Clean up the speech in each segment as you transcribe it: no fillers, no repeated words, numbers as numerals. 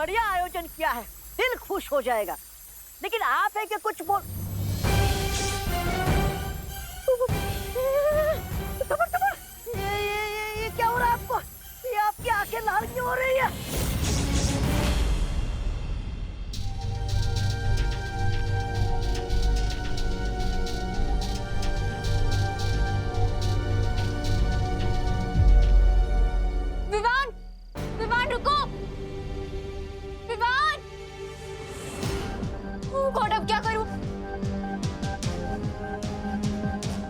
बढ़िया आयोजन किया है, दिल खुश हो जाएगा। लेकिन आप है कि कुछ बोल। टुमुर, टुमुर, ये क्या हो रहा है आपको? ये आपकी आंखें लाल क्यों हो रही है? विवान, विवान रुको, विवान। ओह गॉड, अब क्या करूं?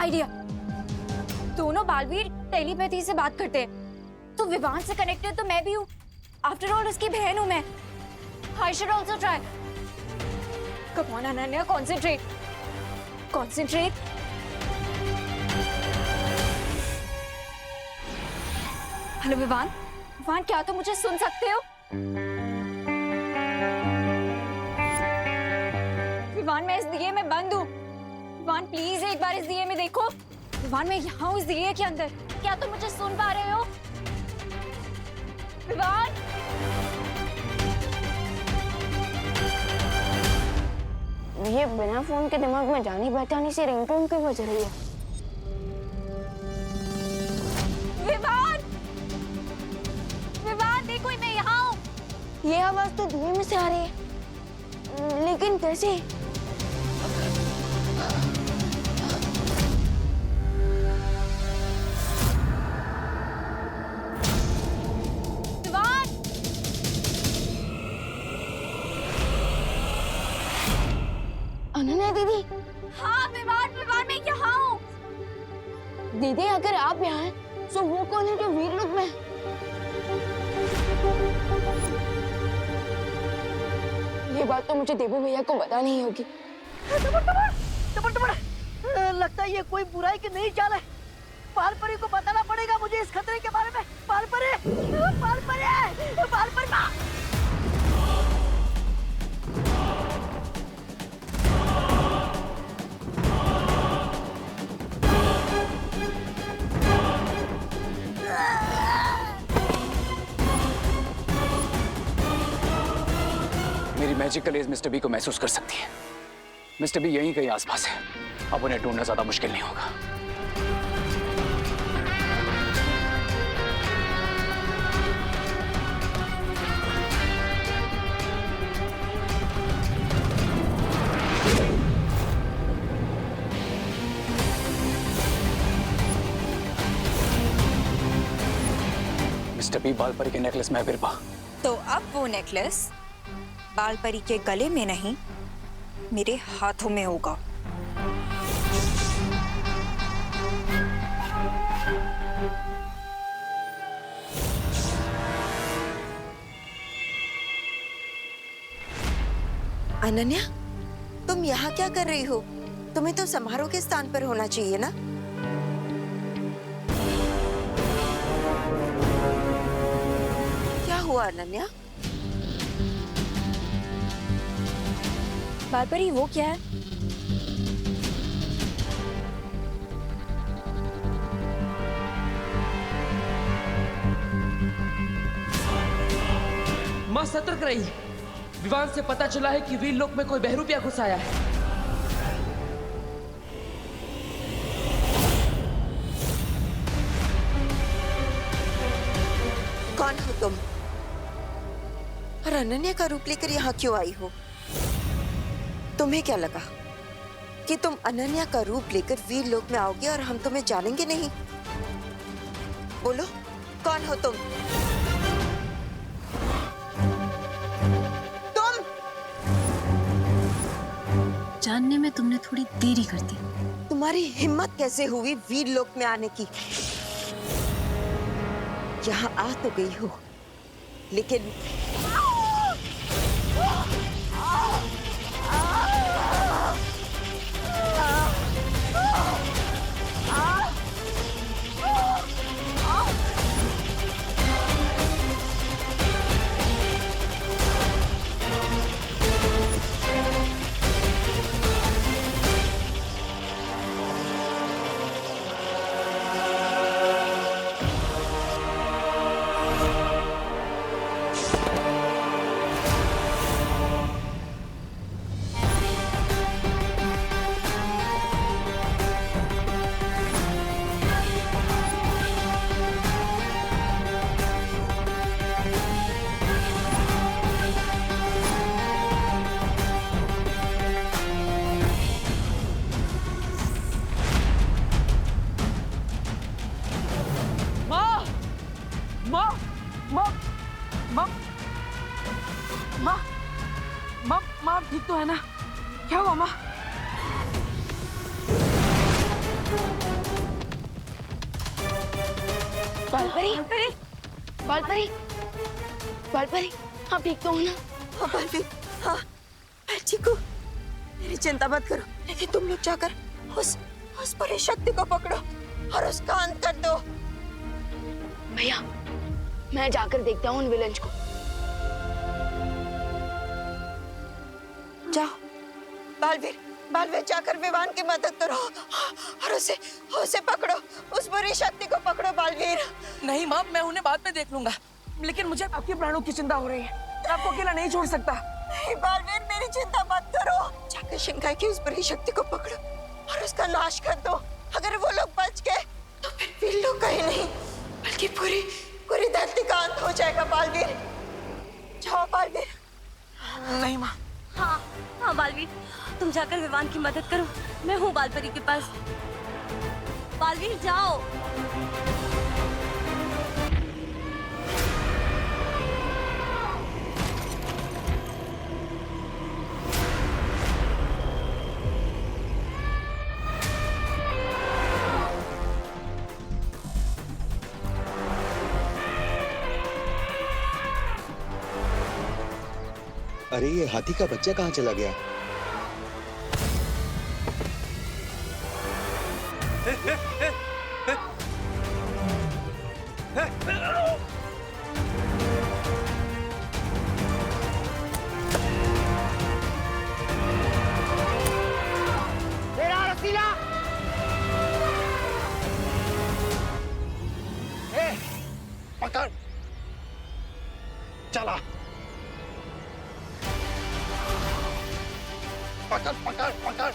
आइडिया। दोनों बालवीर टेलीपैथी से बात करते हैं, तो विवान से कनेक्टेड तो मैं भी हूँ। आफ्टर ऑल उसकी बहन हूँ मैं। I should also try. Come on Ananya, concentrate. Concentrate. Hello Vivaan, Vivaan क्या तुम मुझे सुन सकते हो? विवान मैं इस दिए में बंद हूँ। विवान प्लीज एक बार इस दिए में देखो। विवान मैं यहाँ हूँ इस दिए के अंदर। क्या तुम मुझे सुन पा रहे हो? विवान। ये बिना फोन के दिमाग में जानी पहचानी से रिंगटोन क्यों बज रही है? विवान, विवान देखो मैं यहाँ हूँ। ये आवाज तो धुएं में से आ रही है, लेकिन कैसे? विवान, अनन्या दीदी। हाँ विवान, विवान मैं यहाँ हूँ। दीदी अगर आप यहाँ हैं, तो वो कौन है जो वीर लोक में है? ये बात तो मुझे देवू भैया को बतानी ही होगी। टुमुर, टुमुर, लगता है ये कोई बुराई की नई चाल है। पालपरी को बताना पड़ेगा मुझे इस खतरे के बारे में। पालपरी, पालपरी, पालपरी माँ। मेरी मैजिकल एज मिस्टर बी को महसूस कर सकती है। मिस्टर बी यहीं कहीं आसपास है। अब उन्हें ढूंढना ज्यादा मुश्किल नहीं होगा। मिस्टर बी, बालपरी के नेकलेस में है बिरबा। तो अब वो नेकलेस बालपरी के गले में नहीं, मेरे हाथों में होगा। अनन्या, तुम यहाँ क्या कर रही हो? तुम्हें तो समारोह के स्थान पर होना चाहिए ना? क्या हुआ अनन्या? बालपरी वो क्या है? मां सतर्क रही। विवान से पता चला है कि वीर लोक में कोई बहरूपिया घुस आया है। कौन हो तुम? और अनन्या का रूप लेकर यहाँ क्यों आई हो? तुम्हें क्या लगा कि तुम अनन्या का रूप लेकर वीर लोक में आओगे और हम तुम्हें जानेंगे नहीं? बोलो, कौन हो तुम? तुम जानने में तुमने थोड़ी देरी कर दी। तुम्हारी हिम्मत कैसे हुई वीर लोक में आने की? यहाँ आ तो गई हो, लेकिन माँ माँ माँ माँ माँ ठीक तो है ना? क्या हुआ माँ? बालपरी बालपरी बालपरी आप ठीक तो हो ना? हाँ बालवीर, हाँ मैं ठीक हूँ। मेरी चिंता मत करो, लेकिन तुम लोग जाकर उस परी शक्ति को पकड़ो और उसका अंत कर दो। भैया मैं जाकर देखता हूँ उन विलेंस को। जाओ बालवीर, बालवीर जाकर विवान की मदद करो और उसे पकड़ो, उस बुरी शक्ति को पकड़ो बालवीर। नहीं माँ, मैं उन्हें बाद में देख लूंगा, लेकिन मुझे आपके प्राणों की चिंता हो रही है। मैं आपको अकेला नहीं छोड़ सकता। बालवीर मेरी चिंता मत करो, जाकर शिंगाई की उस बुरी शक्ति को पकड़ो और उसका नाश कर दो। अगर वो लोग बच गए तो फिर वीर लोग कहीं नहीं बल्कि पूरी धरती का अंत हो जाएगा बालवीर। जाओ बालवीर। नहीं माँ। हाँ हाँ बालवीर, तुम जाकर विवान की मदद करो, मैं हूँ बालपरी के पास। बालवीर जाओ। अरे ये हाथी का बच्चा कहाँ चला गया? मेरा रसीला! पकड़, चला, पकड़ पकड़ पकड़।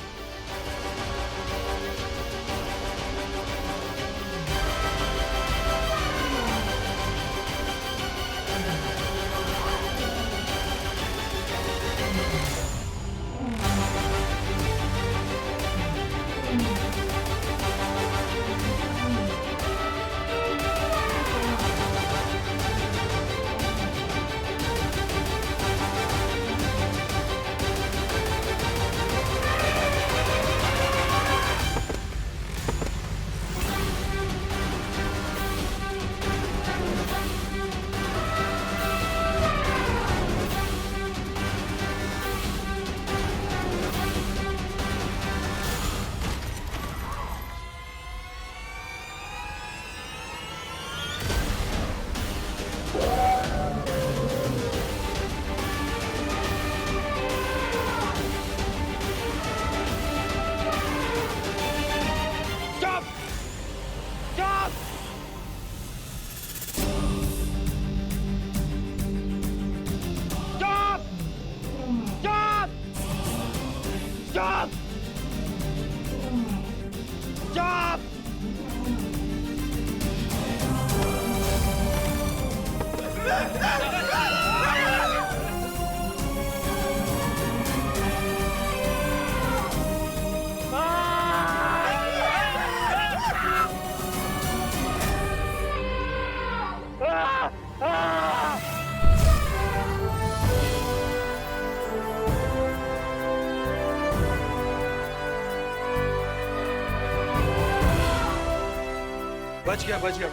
बच गया।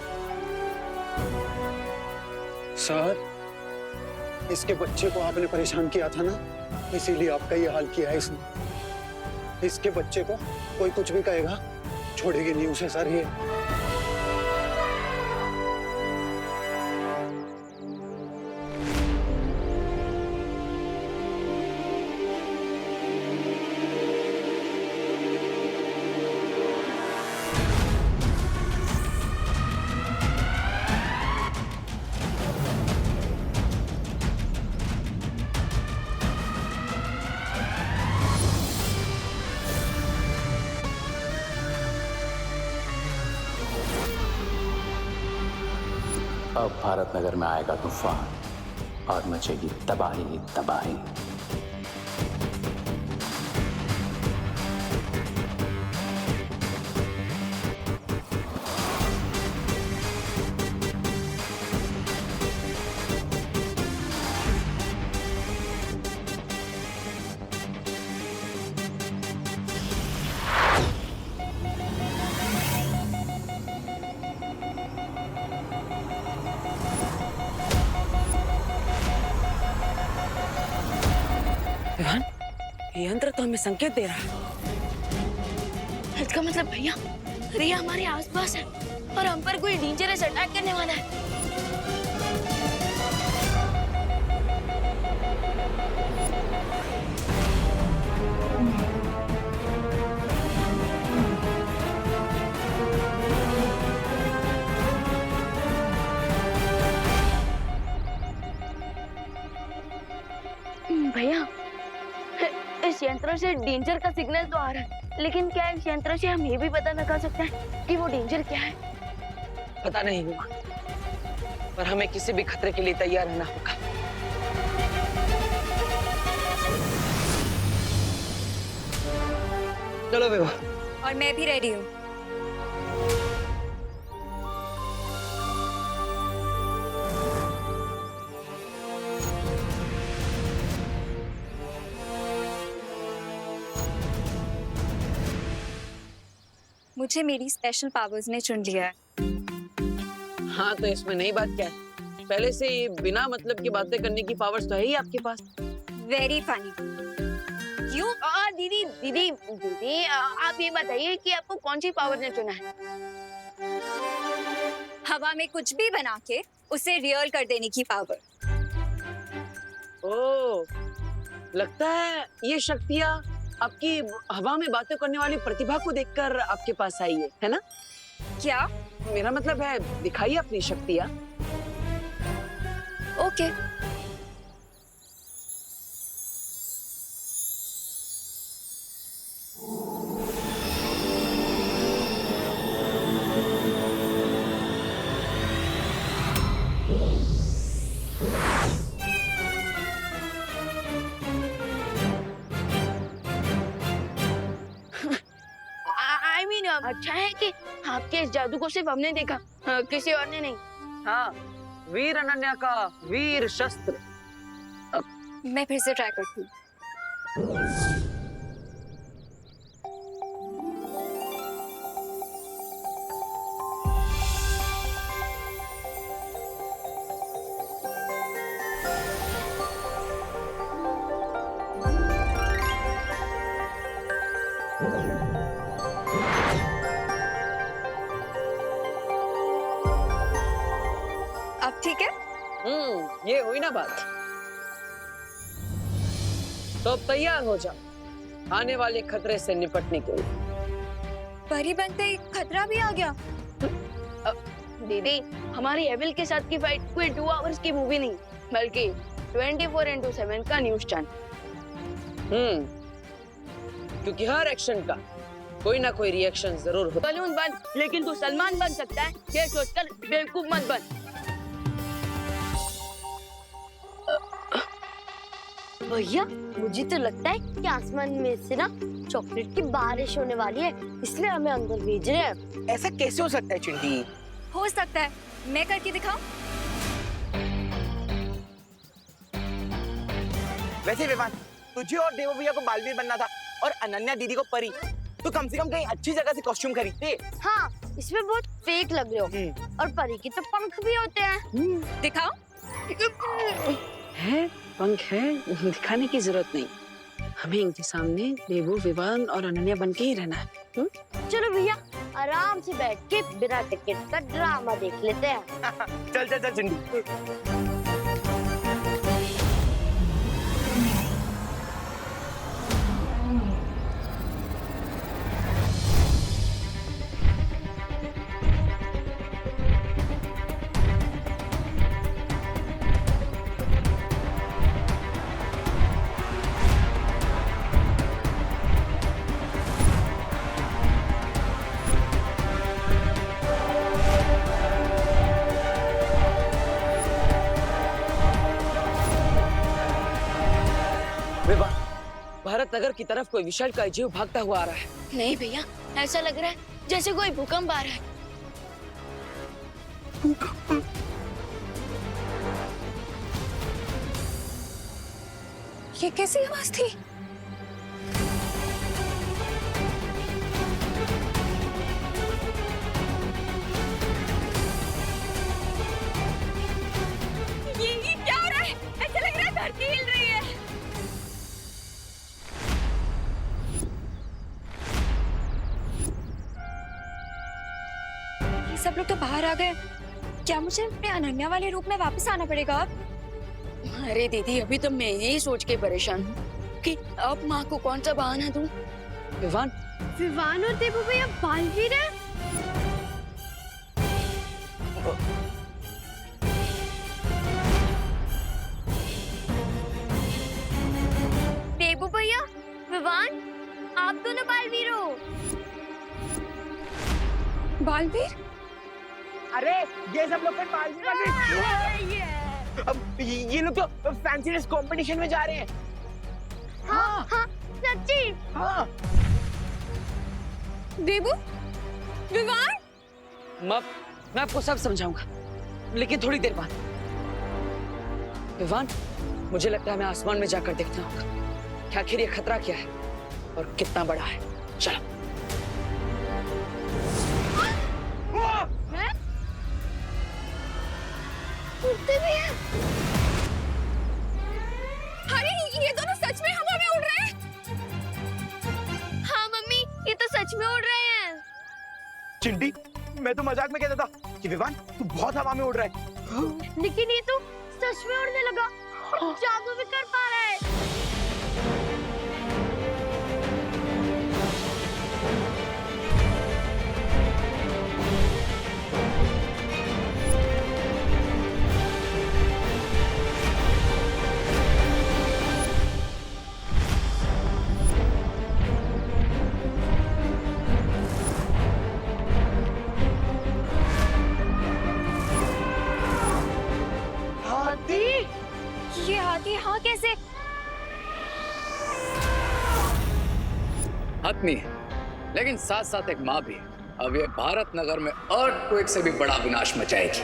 सर, इसके बच्चे को आपने परेशान किया था ना, इसीलिए आपका ये हाल किया है इसने। इसके बच्चे को कोई कुछ भी कहेगा, छोड़ेगी नहीं उसे सर ये। अब भारत नगर में आएगा तूफान और मचेगी तबाही तबाही। विवान, ये यंत्र तो हमें संकेत दे रहा है। इसका मतलब भैया रिया हमारे आसपास है और हम पर कोई डेंजरस अटैक करने वाला है। भैया, इस यंत्र से डेंजर का सिग्नल तो आ रहा है, लेकिन क्या इस यंत्र से हम ये भी पता लगा सकते हैं कि वो डेंजर क्या है? पता नहीं हुआ, पर हमें किसी भी खतरे के लिए तैयार रहना होगा। चलो विवा। और मैं भी रेडी हूँ। मुझे मेरी स्पेशल पावर्स ने चुन लिया है। हाँ, तो इसमें नई बात क्या है? पहले से ही बिना मतलब की बातें करने की पावर्स तो है ही आपके पास। Very funny. क्यों? दीदी दीदी दीदी, आप ये बताइए कि आपको कौन सी पावर ने चुना है? हवा में कुछ भी बना के उसे रियल कर देने की पावर। ओह, लगता है ये शक्तियाँ आपकी हवा में बातें करने वाली प्रतिभा को देखकर आपके पास आई है ना? क्या? मेरा मतलब है, दिखाइए अपनी शक्तियाँ। ओके। अच्छा है कि आपके इस जादू को सिर्फ हमने देखा, किसी और ने नहीं। हाँ, वीर अनन्या का वीर शस्त्र। मैं फिर से ट्राई करती हूँ। अब ठीक है? ये हुई ना बात। तो अब तैयार हो जाओ आने वाले खतरे से निपटने के लिए। परी बनते ही खतरा भी आ गया। दीदी, हमारी एविल के साथ की फाइट कोई 2 आवर्स की मूवी नहीं, बल्कि 24x7 का न्यूज़ चैनल। क्योंकि हर एक्शन का कोई ना कोई रिएक्शन जरूर होता है। बलून बन, लेकिन तू सलमान बन सकता है, ये सोचकर बेवकूफ मत बन। भैया, मुझे तो लगता है कि आसमान में से ना चॉकलेट की बारिश होने वाली है, इसलिए हमें अंदर भेज रहे हैं। ऐसा कैसे हो सकता है चिंटी? हो सकता है, मैं करके दिखाऊं? वैसे विवान, तुझे और देवो भैया को बालवीर बनना था और अनन्या दीदी को परी, तो कम से कम कहीं अच्छी जगह से कॉस्ट्यूम खरीदते। हाँ, इसमें बहुत फेक लग रहे हो, और परी की तो पंख भी होते हैं। दिखाओ। है, पंख है, दिखाने की जरूरत नहीं। हमें इनके सामने देवो, विवान और अनन्या बन के ही रहना है। चलो भैया, आराम से बैठ के बिना टिकट का ड्रामा देख लेते हैं। चल चल चल चिंटी। भारत नगर की तरफ कोई विशालकाय जीव भागता हुआ आ रहा है। नहीं भैया, ऐसा लग रहा है जैसे कोई भूकंप आ रहा है। ये कैसी आवाज थी? ये क्या हो रहा है? ऐसा लग रहा है धरती हिल रही है। सब लोग तो बाहर आ गए, क्या मुझे अपने अनन्या वाले रूप में वापस आना पड़ेगा अब? अरे दीदी, अभी तो मैं यही सोच के परेशान हूँ कि अब माँ को कौन सा बहाना दूँ। विवान, विवान और देवू भैया बालवीर है? देवू भैया, विवान, आप दोनों बालवीर हो। बालवीर? अरे ये सब लोग फिर बालवीर अब ये लोग तो फैंसी ड्रेस कंपटीशन में जा रहे हैं। हाँ हाँ सच्ची। हाँ देवू, विवान, मैं आपको सब समझाऊंगा, लेकिन थोड़ी देर बाद। विवान, मुझे लगता है हमें आसमान में जाकर देखना होगा कि आखिर ये खतरा क्या है और कितना बड़ा है। चलो। उड़ते भी हैं। अरे ये दोनों सच में हवा में उड़ रहे हैं। हाँ मम्मी, ये तो सच में उड़ रहे हैं। चिंटी, मैं तो मजाक में कहता था कि विवान तू बहुत हवा में उड़ रहा है, लेकिन ये तो सच में उड़ने लगा और जादू भी कर पा रहा है। ये हाथी हाँ कैसे? आदमी है, लेकिन साथ साथ एक माँ भी है। अब ये भारत नगर में अर्थक्वेक से भी बड़ा विनाश मचाएगी।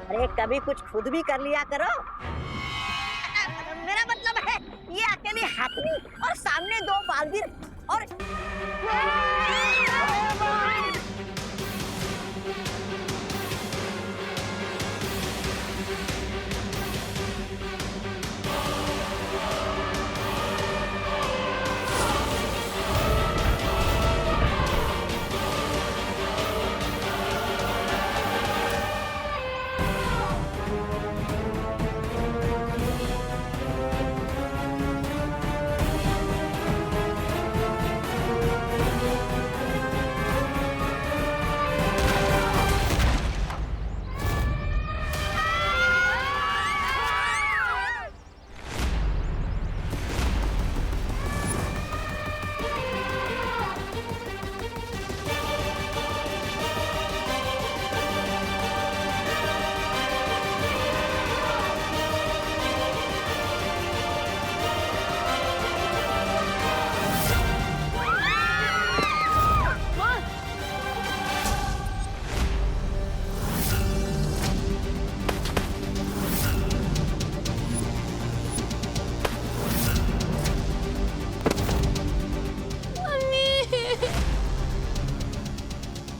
अरे कभी कुछ खुद भी कर लिया करो। मेरा मतलब है ये अकेली हाथनी और सामने दो बालवीर और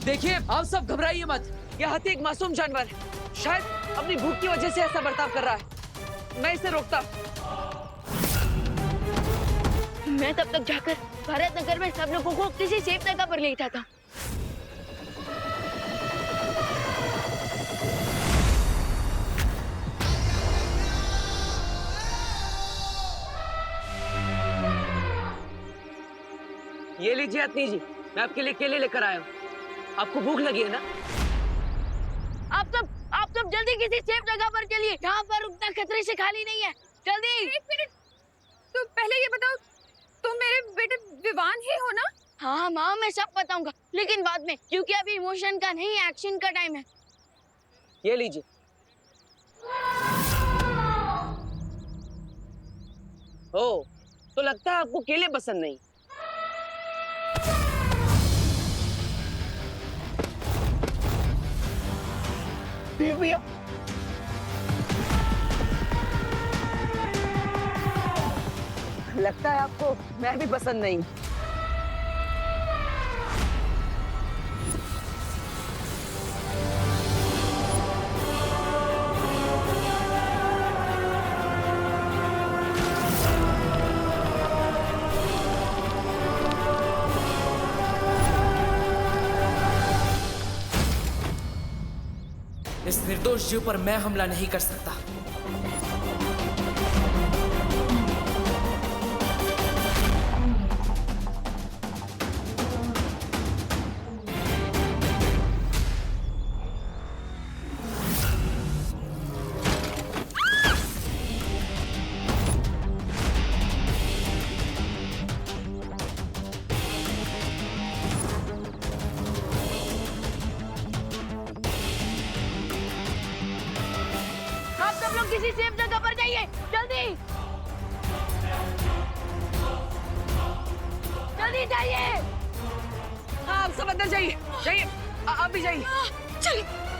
देखिए, आप सब घबराइए मत। यह हाथी एक मासूम जानवर है, शायद अपनी भूख की वजह से ऐसा बर्ताव कर रहा है। मैं इसे रोकता। मैं तब तक जाकर भारत नगर में सब लोगों को किसी सेफ जगह पर ले जाता। ये लीजिए अतनी जी, मैं आपके लिए केले लेकर आया हूँ। आपको भूख लगी है ना? आप सब जल्दी किसी सेफ जगह पर चलिए, यहाँ पर उतना खतरे से खाली नहीं है। जल्दी। एक मिनट, तो पहले ये बताओ, तुम मेरे बेटे विवान ही हो ना? हाँ माँ, मैं सब बताऊंगा, लेकिन बाद में, क्योंकि अभी इमोशन का नहीं, एक्शन का टाइम है। ये लीजिए। ओ, तो लगता है आपको केले पसंद नहीं। भैया लगता है आपको मैं भी पसंद नहीं। निर्दोष जीव पर मैं हमला नहीं कर सकता। आप सब लोग किसी सेफ जगह पर जाइए, जल्दी जल्दी जाइए। हाँ, आप सब अंदर जाइए, जाइए, आप भी जाइए। चलिए।